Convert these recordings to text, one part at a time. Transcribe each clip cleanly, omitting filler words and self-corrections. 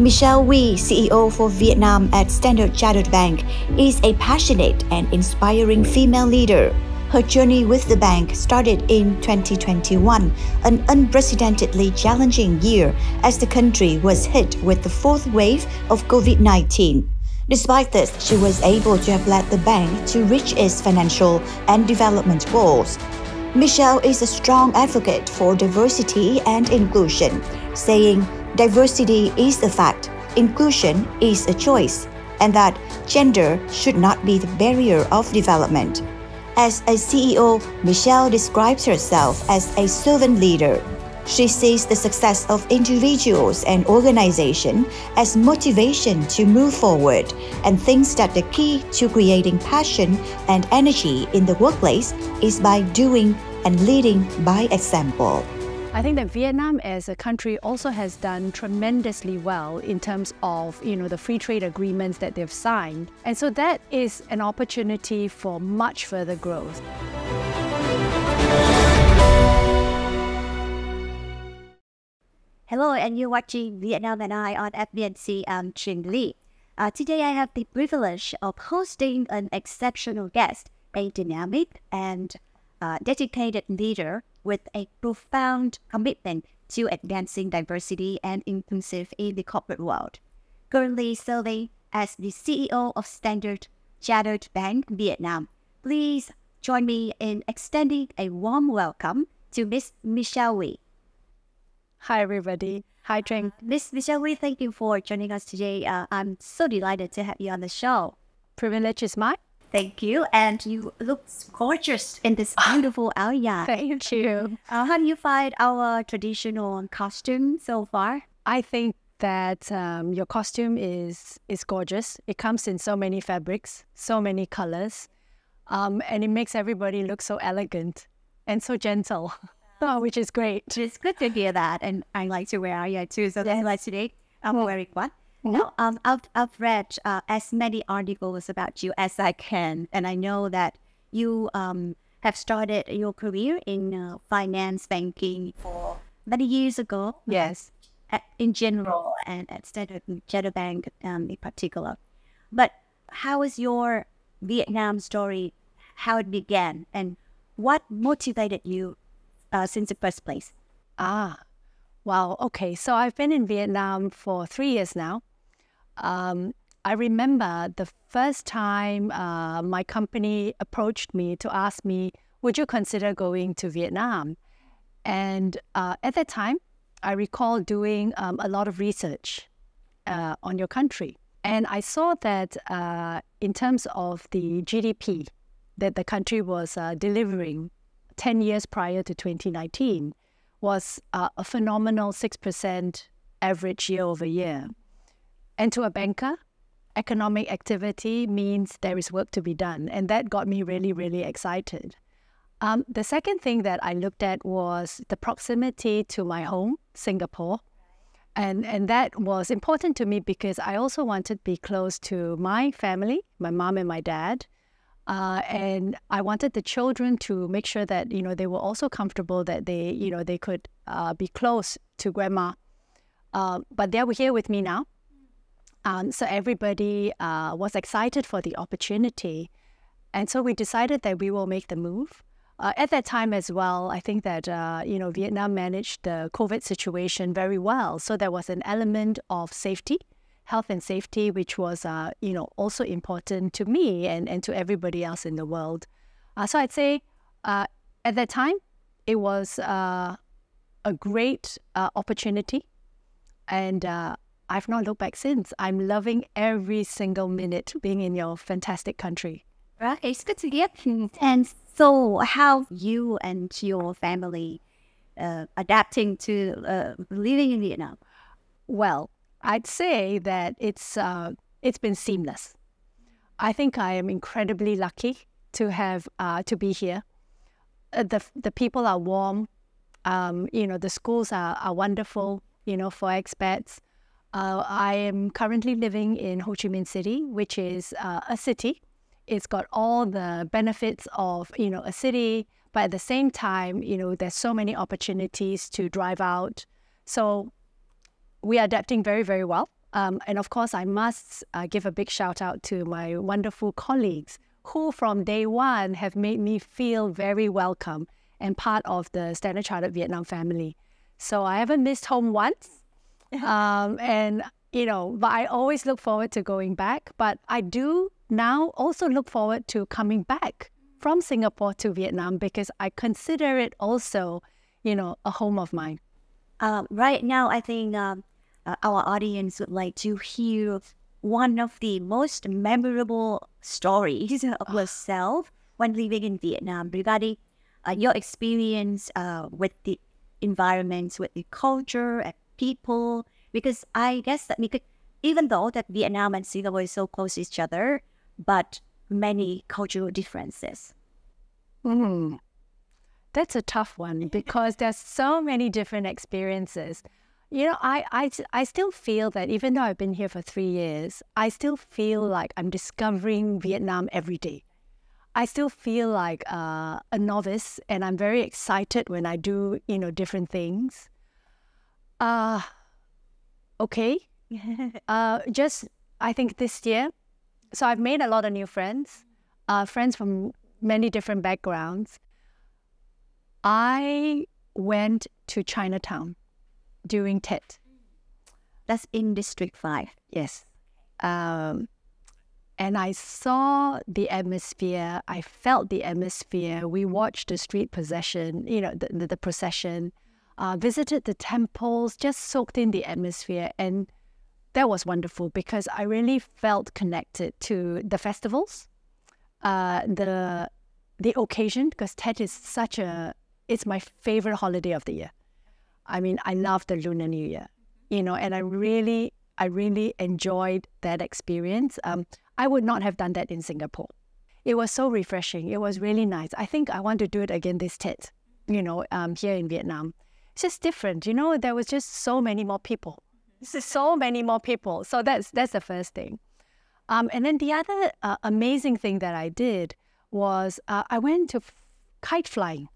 Michele Wee, CEO for Vietnam at Standard Chartered Bank, is a passionate and inspiring female leader. Her journey with the bank started in 2021, an unprecedentedly challenging year as the country was hit with the fourth wave of COVID-19. Despite this, she was able to have led the bank to reach its financial and development goals. Michele is a strong advocate for diversity and inclusion, saying diversity is a fact, inclusion is a choice, and that gender should not be the barrier of development. As a CEO, Michele describes herself as a servant leader. She sees the success of individuals and organizations as motivation to move forward and thinks that the key to creating passion and energy in the workplace is by doing and leading by example. I think that Vietnam as a country also has done tremendously well in terms of, the free trade agreements that they've signed. And so that is an opportunity for much further growth. Hello, and you're watching Vietnam and I on FBNC. I'm Trình Lee. Today I have the privilege of hosting an exceptional guest, a dynamic and dedicated leader with a profound commitment to advancing diversity and inclusive in the corporate world. Currently serving as the CEO of Standard Chartered Bank Vietnam. Please join me in extending a warm welcome to Miss Michele Wee. Hi, everybody. Hi, Trình. Miss Michele Wee, thank you for joining us today. I'm so delighted to have you on the show. Privilege is mine. Thank you. And you look gorgeous in this beautiful outfit. Thank you. How do you find our traditional costume so far? I think that your costume is gorgeous. It comes in so many fabrics, so many colors, and it makes everybody look so elegant and so gentle, which is great. It's good to hear that. And I like to wear outfit too. So that's why today I'm wearing one. Now, I've read as many articles about you as I can, and I know that you have started your career in finance banking for many years ago. Yes. In general, and at Standard Chartered Bank in particular. But how is your Vietnam story, how it began, and what motivated you since the first place? Wow. Okay. So I've been in Vietnam for 3 years now. I remember the first time my company approached me to ask me, would you consider going to Vietnam? And at that time, I recall doing a lot of research on your country. And I saw that in terms of the GDP that the country was delivering 10 years prior to 2019 was a phenomenal 6% average year over year. And to a banker, economic activity means there is work to be done. And that got me really, really excited. The second thing that I looked at was the proximity to my home, Singapore. And that was important to me because I also wanted to be close to my family, my mom and my dad. And I wanted the children to make sure that, they were also comfortable, that they could be close to grandma. But they were here with me now. So everybody was excited for the opportunity. And so we decided that we will make the move. At that time as well, I think that, Vietnam managed the COVID situation very well. So there was an element of safety, health and safety, which was, also important to me and to everybody else in the world. So I'd say at that time, it was a great opportunity. And I've not looked back since. I'm loving every single minute being in your fantastic country. Right, it's good to hear. And so how you and your family adapting to living in Vietnam? Well, I'd say that it's been seamless. I think I am incredibly lucky to have to be here. The people are warm. The schools are wonderful. For expats. I am currently living in Ho Chi Minh City, which is a city. It's got all the benefits of, a city, but at the same time, there's so many opportunities to drive out. So we are adapting very, very well. And of course, I must give a big shout out to my wonderful colleagues who from day one have made me feel very welcome and part of the Standard Chartered Vietnam family. So I haven't missed home once. And, you know, but I always look forward to going back. But I do now also look forward to coming back from Singapore to Vietnam because I consider it also, you know, a home of mine. Right now, I think our audience would like to hear one of the most memorable stories of yourself when living in Vietnam regarding your experience with the environments, with the culture and people. Because I guess that even though that Vietnam and Singapore is so close to each other, but many cultural differences. That's a tough one because there's so many different experiences. You know, I still feel that even though I've been here for 3 years, I still feel like I'm discovering Vietnam every day. I still feel like a novice, and I'm very excited when I do, you know, different things. Okay. Just, I think this year, so I've made a lot of new friends, friends from many different backgrounds. I went to Chinatown during Tet. That's in District 5. Yes. And I saw the atmosphere. I felt the atmosphere. We watched the street procession, you know, the procession, visited the temples, just soaked in the atmosphere. And that was wonderful because I really felt connected to the festivals, the occasion, because Tet is it's my favorite holiday of the year. I mean, I love the Lunar New Year, you know, and I really enjoyed that experience. I would not have done that in Singapore. It was so refreshing. It was really nice. I think I want to do it again this Tet, you know, here in Vietnam. It's just different, you know, there was just so many more people. So many more people. So that's the first thing. And then the other amazing thing that I did was I went to kite flying.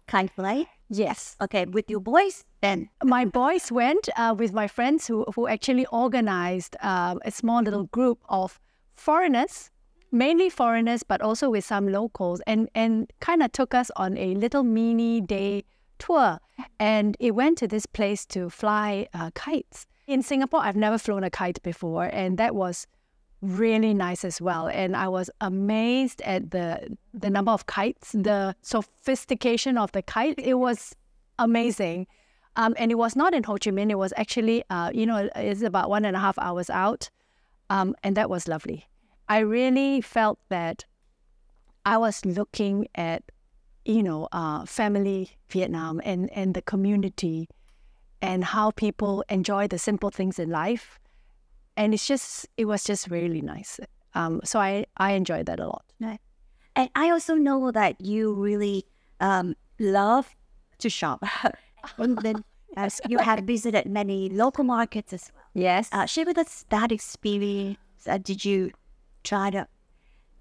Kite flying? Yes. Okay, with your boys then? My boys went with my friends who actually organized a small little group of foreigners, mainly foreigners, but also with some locals, and kind of took us on a little mini day tour. And it went to this place to fly kites. In Singapore, I've never flown a kite before, and that was really nice as well. And I was amazed at the number of kites, the sophistication of the kite. It was amazing. And it was not in Ho Chi Minh. It was actually, you know, it's about 1.5 hours out. And that was lovely. I really felt that I was looking at, you know, family Vietnam and the community and how people enjoy the simple things in life. And it was just really nice. So I enjoyed that a lot. Right. And I also know that you really love to shop. And then you have visited many local markets as well. Yes. Share with us that experience. Did you try to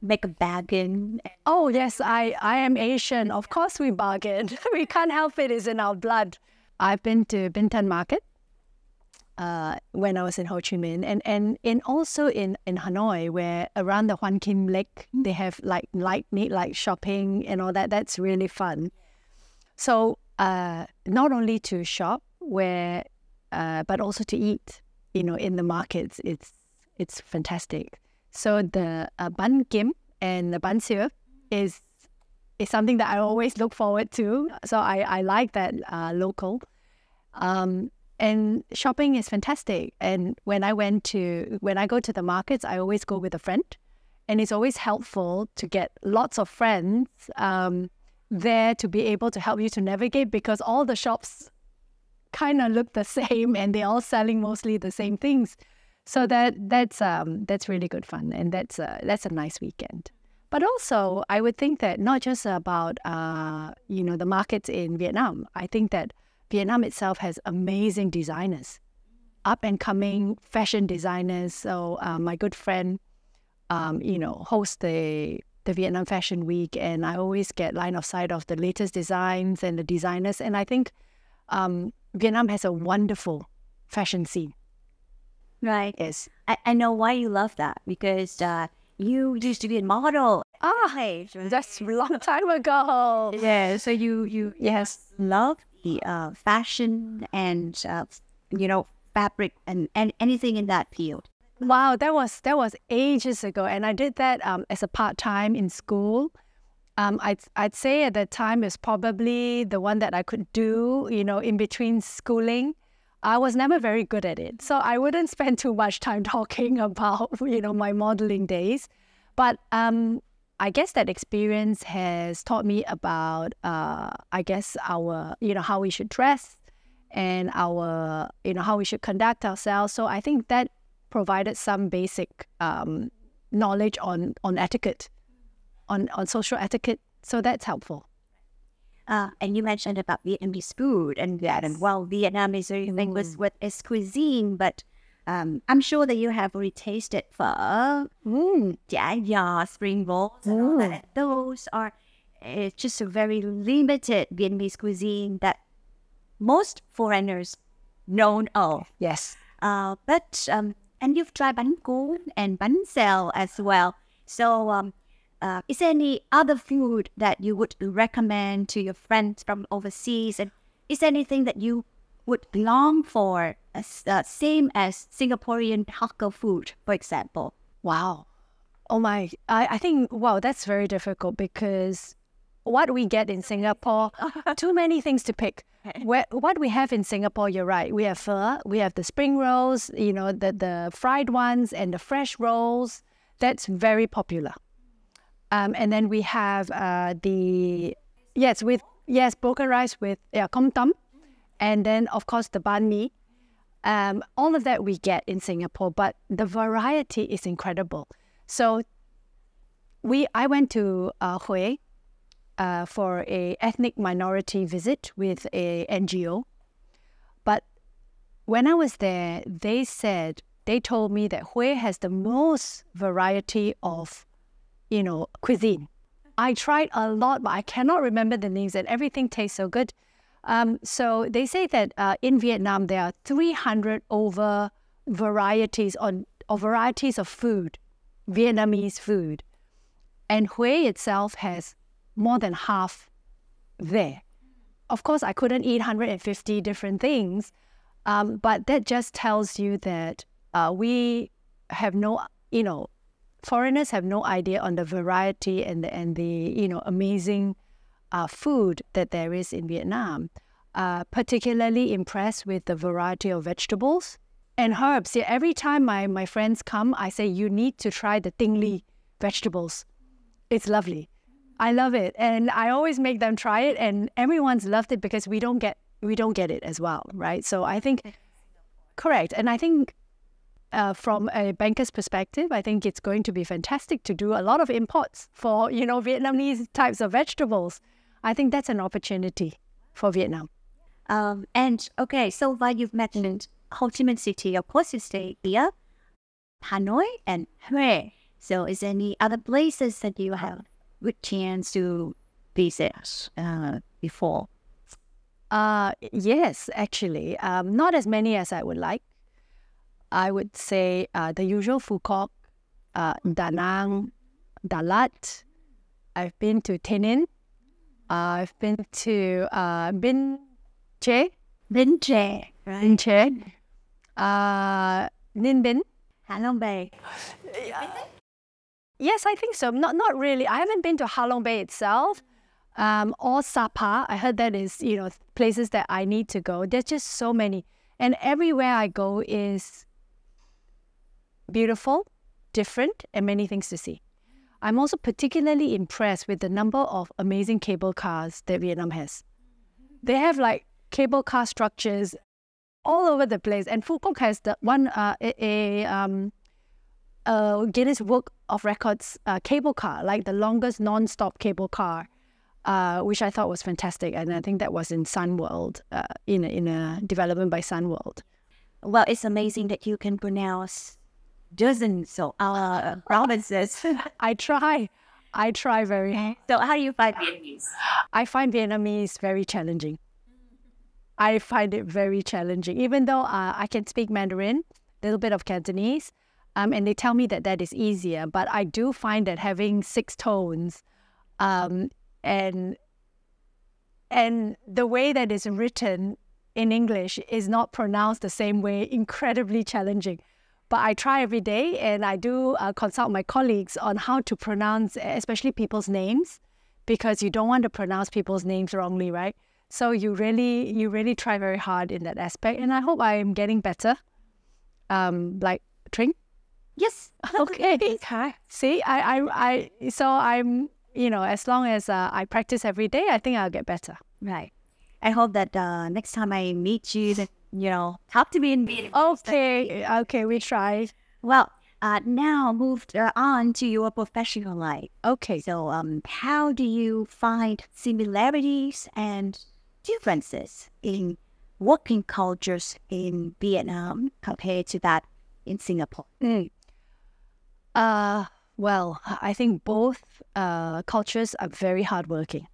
make a bargain? Oh, yes. I am Asian. Of course we bargain. We can't help it. It's in our blood. I've been to Binh Thanh Market when I was in Ho Chi Minh, and also in Hanoi, where around the Hoan Kim Lake, they have like light shopping and all that. That's really fun. So not only to shop, but also to eat, you know, in the markets. It's fantastic. So the banh kim and the banh sữa is something that I always look forward to. So I like that local. And shopping is fantastic. And when I go to the markets, I always go with a friend. And it's always helpful to get lots of friends there to be able to help you to navigate, because all the shops kind of look the same and they're all selling mostly the same things. So that's really good fun, and that's a nice weekend. But also, I would think that not just about you know, the markets in Vietnam. I think that Vietnam itself has amazing designers, up and coming fashion designers. So my good friend, you know, hosts the Vietnam Fashion Week, and I always get line of sight of the latest designs and the designers. And I think Vietnam has a wonderful fashion scene. Right. Yes. I know why you love that, because you used to be a model. Hey, that's a long time ago. Yeah, so you Yes. love the fashion and fabric and anything in that field. Wow, that was ages ago, and I did that as a part-time in school. I'd say at that time it's probably the one that I could do, in between schooling. I was never very good at it, so I wouldn't spend too much time talking about, my modeling days. But I guess that experience has taught me about, our, how we should dress and our, how we should conduct ourselves. So I think that provided some basic knowledge on etiquette, on social etiquette. So that's helpful. And you mentioned about Vietnamese food and that, and well, Vietnam is very famous with its cuisine, but I'm sure that you have already tasted phở, giai, spring rolls, and all that. Those are just a very limited Vietnamese cuisine that most foreigners know of. Yes. And you've tried bánh cuốn and bánh xèo as well. So is there any other food that you would recommend to your friends from overseas? And is there anything that you would long for, same as Singaporean hawker food, for example? Wow. Oh my. I think, wow, that's very difficult, because what we get in Singapore, too many things to pick. What we have in Singapore, you're right. We have phở, we have the spring rolls, the fried ones and the fresh rolls. That's very popular. And then we have broken rice with com tam, and then of course the banh mi. All of that we get in Singapore, but the variety is incredible. So I went to Hue for a ethnic minority visit with a NGO. But when I was there, they told me that Hue has the most variety of, cuisine. I tried a lot, but I cannot remember the names, and everything tastes so good. So they say that in Vietnam, there are 300 over varieties of food, Vietnamese food. And Hue itself has more than half there. Of course, I couldn't eat 150 different things, but that just tells you that we have no, foreigners have no idea on the variety and the amazing food that there is in Vietnam. Particularly impressed with the variety of vegetables and herbs. Yeah, every time my friends come, I say, you need to try the tinh li vegetables. It's lovely. I love it, and I always make them try it, and everyone's loved it because we don't get it as well, right? So I think, correct, and I think from a banker's perspective, I think it's going to be fantastic to do a lot of imports for Vietnamese types of vegetables. I think that's an opportunity for Vietnam. And okay, so while you've mentioned Ho Chi Minh City, of course you stay here, Hanoi and Hue. So is there any other places that you have good chance to visit before? Yes, actually. Not as many as I would like. I would say the usual Phu Quoc, Da Nang, Da Lat. I've been to Tay Ninh. I've been to Binh Tre. Binh Tre, right? Binh Tre. Ninh Binh. Hạ Long Bay. Yes, I think so. Not really. I haven't been to Ha Long Bay itself, or Sapa. I heard that is, places that I need to go. There's just so many. And everywhere I go is beautiful, different, and many things to see. I'm also particularly impressed with the number of amazing cable cars that Vietnam has. They have cable car structures all over the place. And Phu Quoc has the one, Guinness Book of Records cable car, like the longest non-stop cable car, which I thought was fantastic. And I think that was in Sun World, in a development by Sun World. Well, it's amazing that you can pronounce dozens of provinces. I try very hard. So how do you find Vietnamese? I find Vietnamese very challenging. I find it very challenging. Even though I can speak Mandarin, little bit of Cantonese, and they tell me that that is easier. But I do find that having 6 tones, and the way that it's written in English is not pronounced the same way, incredibly challenging. But I try every day, and I do consult my colleagues on how to pronounce, especially people's names, because you don't want to pronounce people's names wrongly, right? So you really try very hard in that aspect, and I hope I am getting better. Like Tring? Yes. Okay. See, so I'm, as long as I practice every day, I think I'll get better. Right. I hope that next time I meet you, that talk to me in Vietnamese. Okay, we try. Well, now moved on to your professional life. Okay. So, how do you find similarities and differences in working cultures in Vietnam compared to that in Singapore? Well, I think both cultures are very hardworking.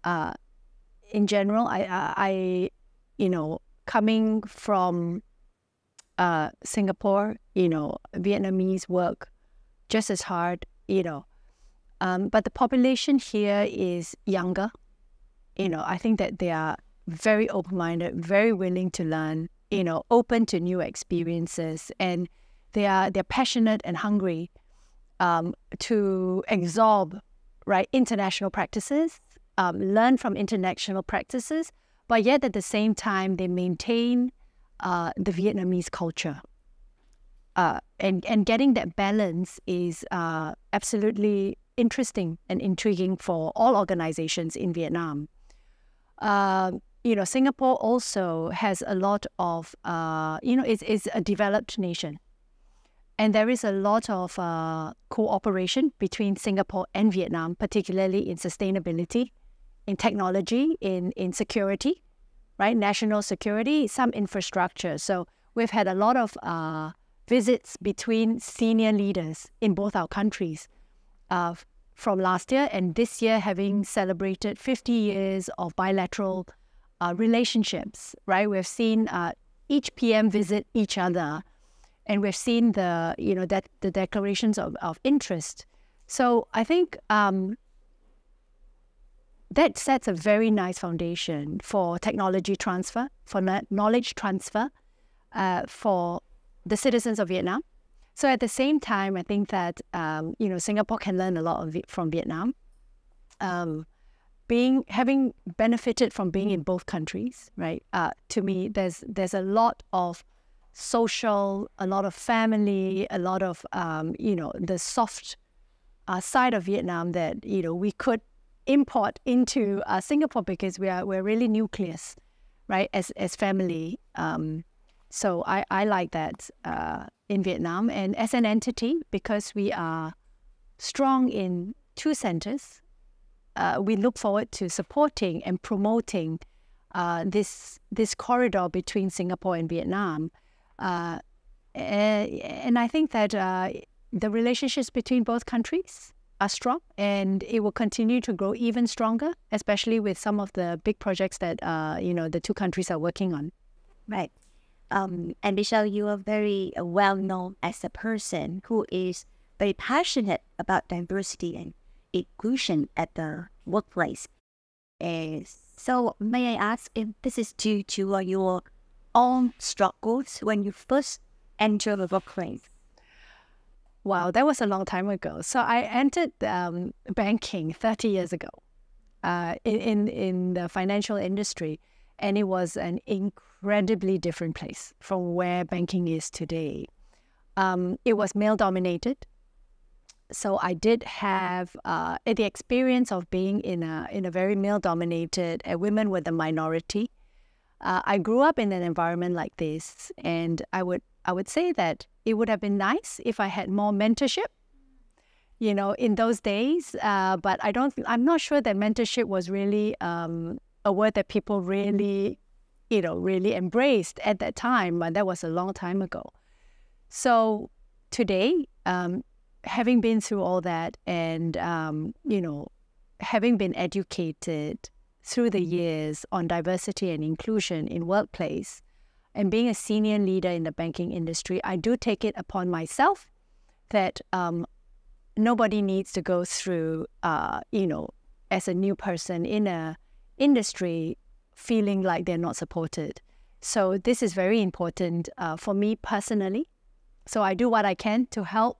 In general, I coming from Singapore, Vietnamese work just as hard, but the population here is younger. I think that they are very open-minded, very willing to learn, open to new experiences, and they're passionate and hungry to absorb, right, international practices, learn from international practices, but yet at the same time they maintain the Vietnamese culture. And getting that balance is absolutely interesting and intriguing for all organizations in Vietnam. Singapore also has a lot of, it's a developed nation. And there is a lot of cooperation between Singapore and Vietnam, particularly in sustainability, in technology, in security, right? National security, some infrastructure. So we've had a lot of visits between senior leaders in both our countries from last year and this year, having celebrated 50 years of bilateral relationships, right? We've seen each PM visit each other, and we've seen the declarations of interest. So I think that sets a very nice foundation for technology transfer, for knowledge transfer for the citizens of Vietnam. So at the same time, I think that Singapore can learn a lot from Vietnam. Having benefited from being in both countries, right? To me, there's a lot of social, a lot of family, a lot of the soft side of Vietnam that we could import into Singapore, because we're really nucleus, right? As family. So I like that in Vietnam, and as an entity, because we are strong in 2 centers, we look forward to supporting and promoting this corridor between Singapore and Vietnam. And I think that the relationships between both countries are strong, and it will continue to grow even stronger, especially with some of the big projects that the 2 countries are working on. Right. And Michele, you are very well known as a person who is very passionate about diversity and inclusion at the workplace. So may I ask if this is due to your own struggles when you first entered the workplace? Wow, that was a long time ago. So I entered banking 30 years ago in the financial industry, and it was an incredibly different place from where banking is today. It was male-dominated. So I did have the experience of being in a very male-dominated, women were the minority. I grew up in an environment like this, and I would say that it would have been nice if I had more mentorship, in those days. But I'm not sure that mentorship was really a word that people really, really embraced at that time. But that was a long time ago. So today, having been through all that, and having been educated through the years on diversity and inclusion in workplace, and being a senior leader in the banking industry, I do take it upon myself that nobody needs to go through, as a new person in a industry feeling like they're not supported. So this is very important for me personally. So I do what I can to help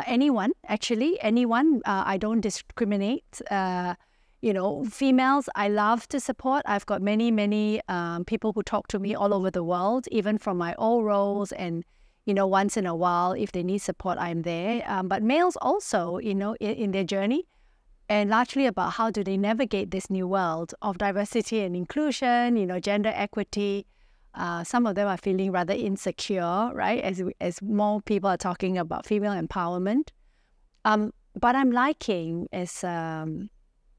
anyone. I don't discriminate. Females, I love to support. I've got many people who talk to me all over the world, even from my old roles. And, once in a while, if they need support, I'm there. But males also, in their journey, and largely about how do they navigate this new world of diversity and inclusion, gender equity. Some of them are feeling rather insecure, right? As more people are talking about female empowerment. But I'm liking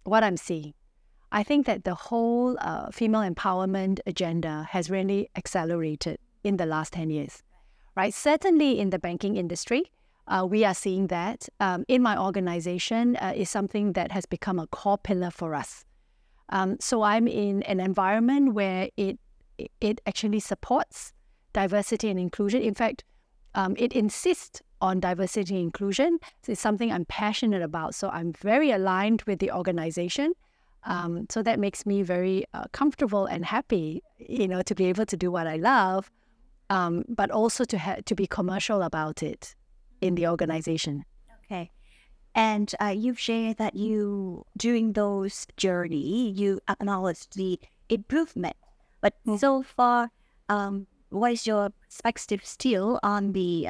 what I'm seeing. I think that the whole female empowerment agenda has really accelerated in the last 10 years, right? Certainly in the banking industry, we are seeing that. In my organization, is something that has become a core pillar for us. So I'm in an environment where it actually supports diversity and inclusion. In fact, it insists on diversity and inclusion. It's something I'm passionate about. So I'm very aligned with the organization. So that makes me very comfortable and happy, to be able to do what I love, but also to be commercial about it in the organization. Okay. And you've shared that during those journey, you acknowledged the improvement. But so far, what is your perspective still on the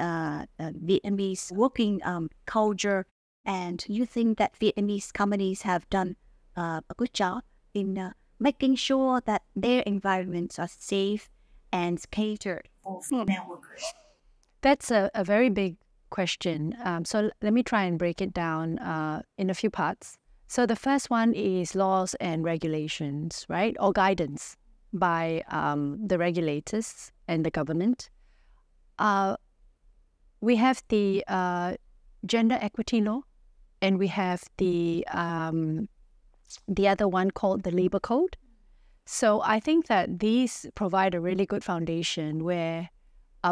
Vietnamese working culture? And you think that Vietnamese companies have done a good job in making sure that their environments are safe and catered for female workers? That's a very big question. So let me try and break it down in a few parts. So the first one is laws and regulations, right? Or guidance by the regulators and the government. We have the gender equity law, and we have the other one called the labor code. So I think that these provide a really good foundation where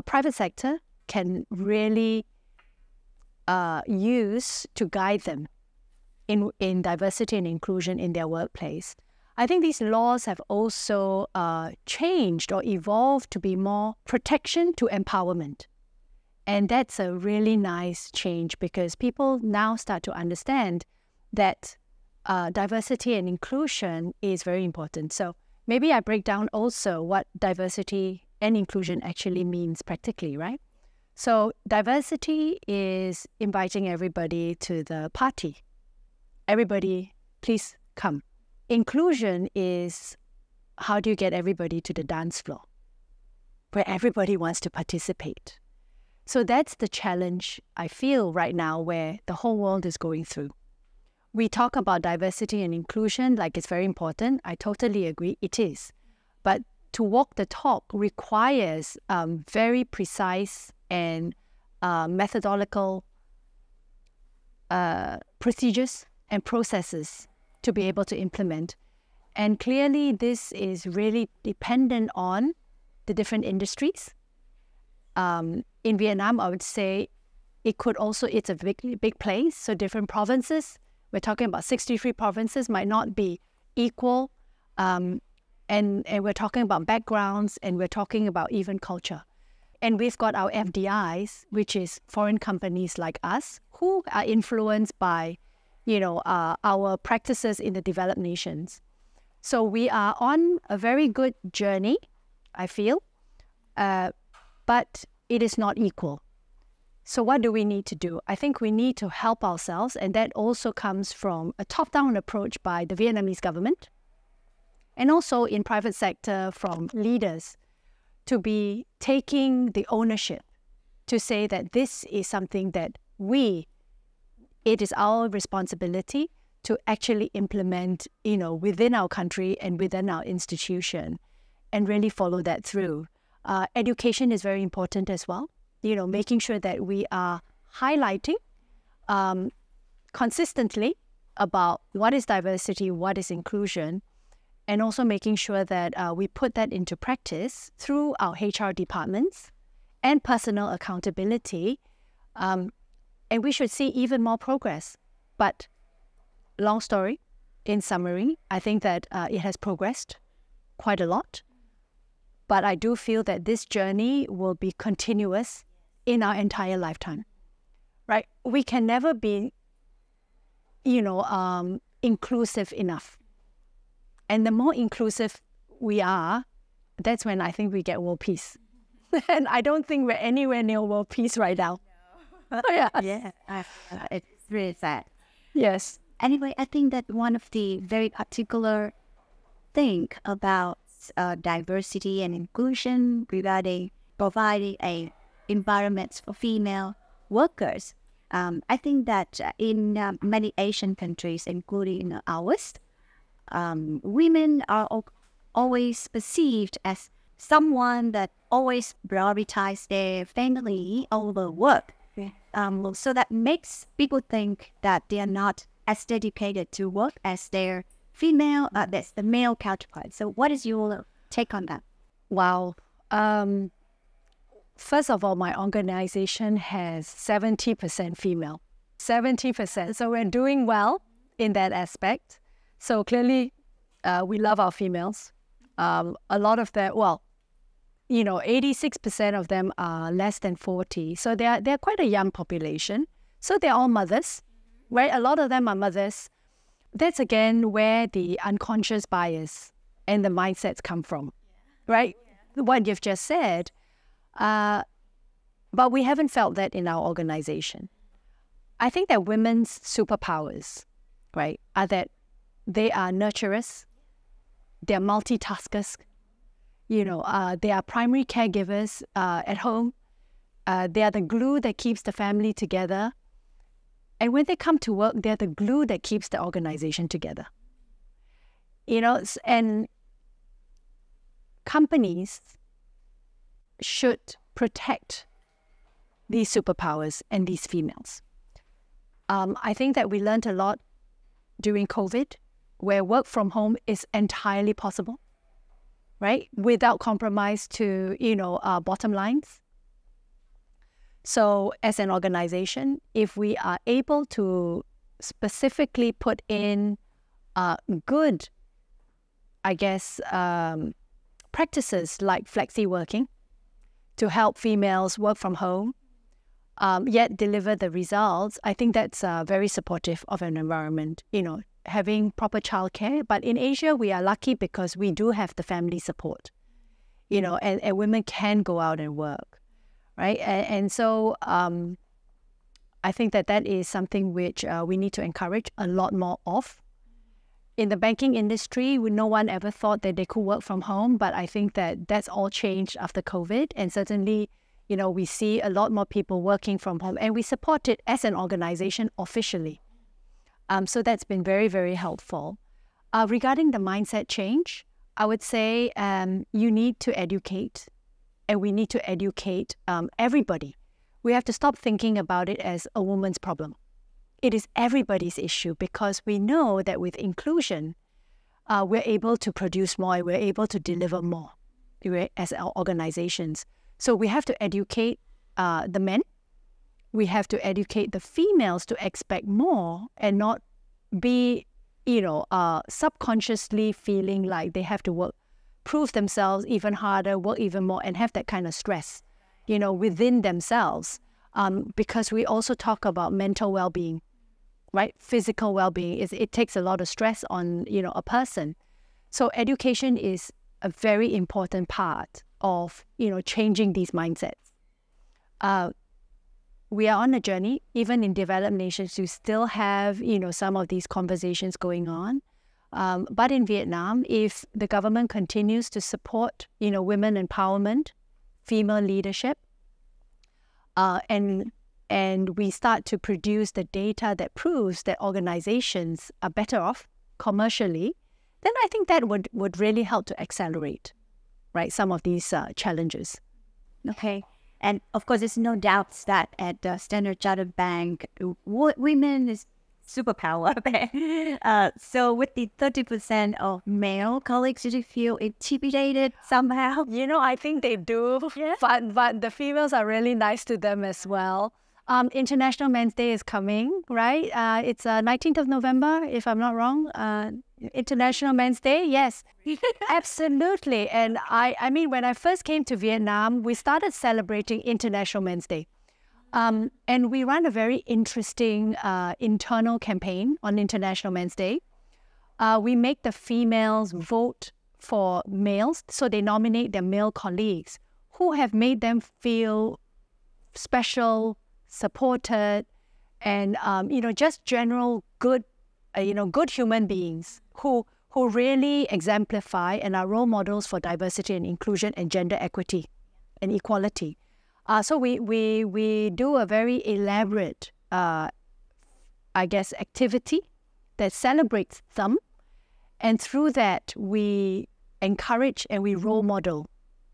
private sector can really use to guide them in diversity and inclusion in their workplace. I think these laws have also changed or evolved to be more protection to empowerment. And that's a really nice change because people now start to understand that diversity and inclusion is very important. So maybe I break down also what diversity and inclusion actually means practically, right? So diversity is inviting everybody to the party. Everybody, please come. Inclusion is how do you get everybody to the dance floor where everybody wants to participate. So that's the challenge I feel right now where the whole world is going through. We talk about diversity and inclusion like it's very important. I totally agree, it is. But to walk the talk requires very precise and methodological procedures and processes to be able to implement. And clearly this is really dependent on the different industries. In Vietnam, I would say it's a big place. So different provinces, we're talking about 63 provinces, might not be equal. And we're talking about backgrounds, and we're talking about even culture. And we've got our FDIs, which is foreign companies like us, who are influenced by our practices in the developed nations. So we are on a very good journey, I feel, but it is not equal. So what do we need to do? I think we need to help ourselves, and that also comes from a top-down approach by the Vietnamese government, and also in private sector from leaders to be taking the ownership to say that this is something that it is our responsibility to actually implement, within our country and within our institution, and really follow that through. Education is very important as well. Making sure that we are highlighting consistently about what is diversity, what is inclusion, and also making sure that we put that into practice through our HR departments and personal accountability. And we should see even more progress. But long story, in summary, I think that it has progressed quite a lot. But I do feel that this journey will be continuous in our entire lifetime, right? We can never be, inclusive enough. And the more inclusive we are, that's when I think we get world peace. And I don't think we're anywhere near world peace right now. No. Yeah, it's really sad. Yes. Anyway, I think that one of the very particular thing about diversity and inclusion regarding providing a environment for female workers, I think that in many Asian countries, including ours, women are always perceived as someone that always prioritize their family over work. So that makes people think that they are not as dedicated to work as their female, that's the male counterpart. So what is your take on that? Wow. First of all, my organization has 70% female. 70%. So we're doing well in that aspect. So clearly, we love our females. A lot of them, 86% of them are less than 40. So they're quite a young population. So they're all mothers, right? A lot of them are mothers. That's again where the unconscious bias and the mindsets come from, right? What you've just said. But we haven't felt that in our organization. I think that women's superpowers, right, are that they are nurturers, they're multitaskers, they are primary caregivers at home. They are the glue that keeps the family together. And when they come to work, they're the glue that keeps the organization together. And companies should protect these superpowers and these females. I think that we learned a lot during COVID, where work from home is entirely possible, right? Without compromise to, bottom lines. So as an organization, if we are able to specifically put in good, practices like flexi working to help females work from home, yet deliver the results, I think that's very supportive of an environment, having proper childcare. But in Asia, we are lucky because we do have the family support, and women can go out and work, right? And so I think that is something which we need to encourage a lot more of. In the banking industry, no one ever thought that they could work from home, but I think that that's all changed after COVID. And certainly, we see a lot more people working from home, and we support it as an organization officially. So that's been very, very helpful. Regarding the mindset change, I would say you need to educate, and we need to educate everybody. We have to stop thinking about it as a woman's problem. It is everybody's issue, because we know that with inclusion, we're able to produce more, we're able to deliver more, right, as our organizations. So we have to educate the men. We have to educate the females to expect more and not be, subconsciously feeling like they have to work, prove themselves even harder, work even more, and have that kind of stress, within themselves. Because we also talk about mental well-being, right? Physical well-being, it takes a lot of stress on, a person. So education is a very important part of, changing these mindsets. We are on a journey. Even in developed nations, you still have, some of these conversations going on. But in Vietnam, if the government continues to support, women empowerment, female leadership, and we start to produce the data that proves that organizations are better off commercially, then I think that would really help to accelerate, right, some of these challenges. Okay. And of course, there's no doubt that at Standard Chartered Bank, women is superpower there. So with the 30% of male colleagues, did you feel intimidated somehow? You know, I think they do, but the females are really nice to them as well. International Men's Day is coming, right? It's 19th of November, if I'm not wrong. International Men's Day, yes, absolutely. And I mean, when I first came to Vietnam, we started celebrating International Men's Day. And we run a very interesting internal campaign on International Men's Day. We make the females vote for males, so they nominate their male colleagues who have made them feel special, supported, and just general good, good human beings who really exemplify and are role models for diversity and inclusion and gender equity and equality. So we do a very elaborate, activity that celebrates them, and through that we encourage and we role model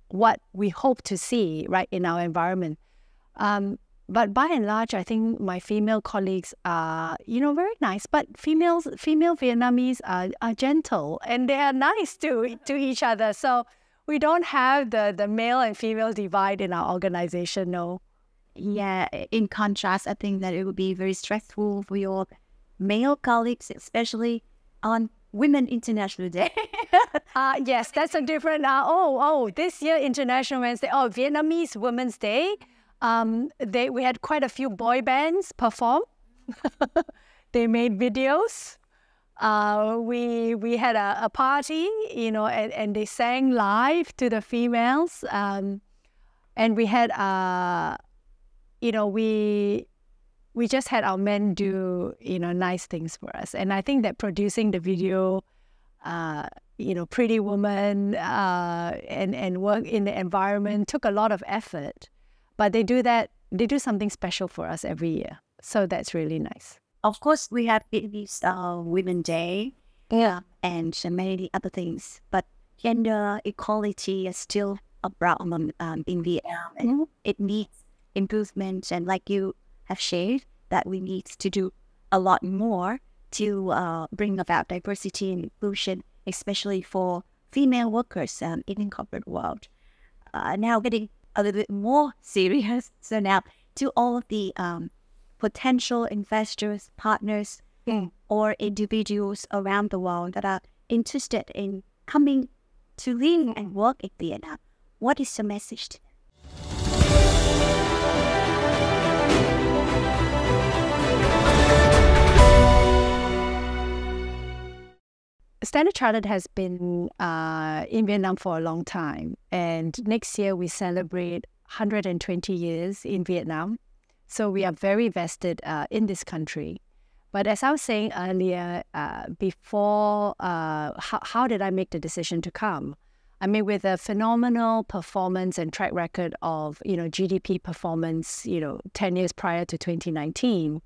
what we hope to see right in our environment. But by and large, I think my female colleagues are, very nice. But female Vietnamese are gentle and they are nice to each other. So we don't have the male and female divide in our organization, no. Yeah, in contrast, I think that it would be very stressful for your male colleagues, especially on Women International Day. Yes, that's a different, this year International Women's Day, Vietnamese Women's Day. We had quite a few boy bands perform. They made videos. We had a party, and they sang live to the females. And we had, we just had our men do, nice things for us. And I think that producing the video, Pretty Woman, and work in the environment took a lot of effort. But they do something special for us every year. So that's really nice. Of course, we have Vietnamese Women's Day, and many other things. But gender equality is still a problem in Vietnam, and it needs improvement. And like you have shared, that we need to do a lot more to bring about diversity and inclusion, especially for female workers in the corporate world. Now getting a little bit more serious. So now, to all of the potential investors, partners, or individuals around the world that are interested in coming to live and work in Vietnam, what is the message to them? Standard Chartered has been in Vietnam for a long time, and next year we celebrate 120 years in Vietnam. So we are very vested in this country. But as I was saying earlier, before, how did I make the decision to come? I mean, with a phenomenal performance and track record of, GDP performance, 10 years prior to 2019,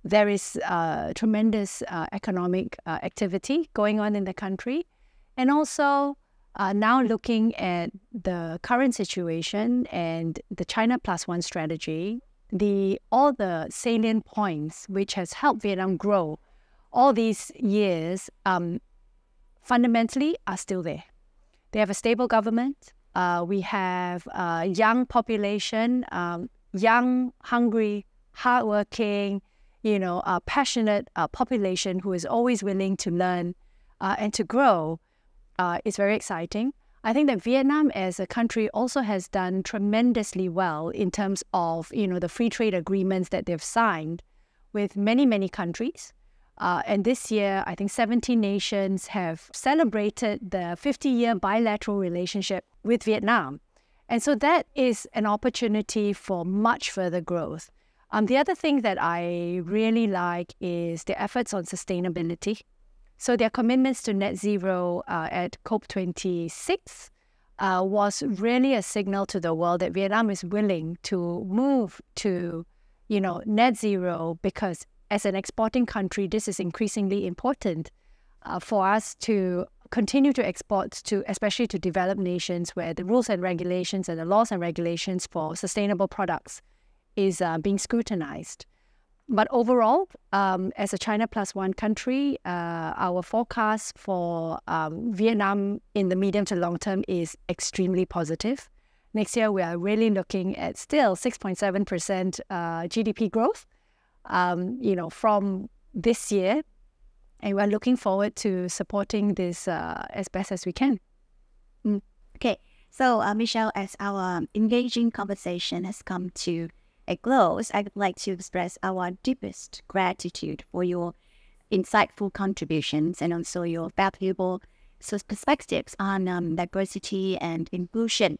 there is tremendous economic activity going on in the country. And also now looking at the current situation and the China Plus One strategy, all the salient points which has helped Vietnam grow all these years fundamentally are still there. They have a stable government. We have a young population, young, hungry, hardworking, a passionate population who is always willing to learn and to grow. Is very exciting. I think that Vietnam as a country also has done tremendously well in terms of, the free trade agreements that they've signed with many, many countries. And this year, I think 17 nations have celebrated the 50-year bilateral relationship with Vietnam. And so that is an opportunity for much further growth. The other thing that I really like is the efforts on sustainability. So their commitments to net zero at COP26 was really a signal to the world that Vietnam is willing to move to, net zero, because as an exporting country, this is increasingly important for us to continue to export to, especially to developed nations where the rules and regulations and the laws and regulations for sustainable products is being scrutinized. But overall, as a China plus one country, our forecast for Vietnam in the medium to long term is extremely positive. Next year, we are really looking at still 6.7% GDP growth, from this year. And we're looking forward to supporting this as best as we can. Okay, so Michele, as our engaging conversation has come to a close, I would like to express our deepest gratitude for your insightful contributions and also your valuable perspectives on diversity and inclusion.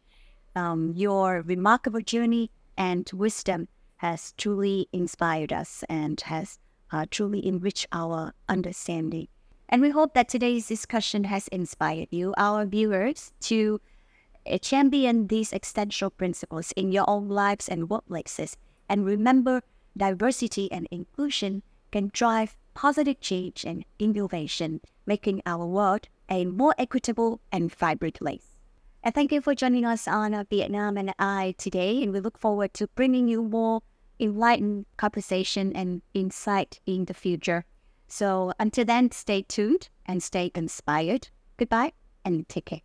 Your remarkable journey and wisdom has truly inspired us and has truly enriched our understanding. And we hope that today's discussion has inspired you, our viewers, to champion these essential principles in your own lives and workplaces. And remember, diversity and inclusion can drive positive change and innovation, making our world a more equitable and vibrant place. And thank you for joining us on Vietnam and I today. And we look forward to bringing you more enlightened conversation and insight in the future. So until then, stay tuned and stay inspired. Goodbye and take care.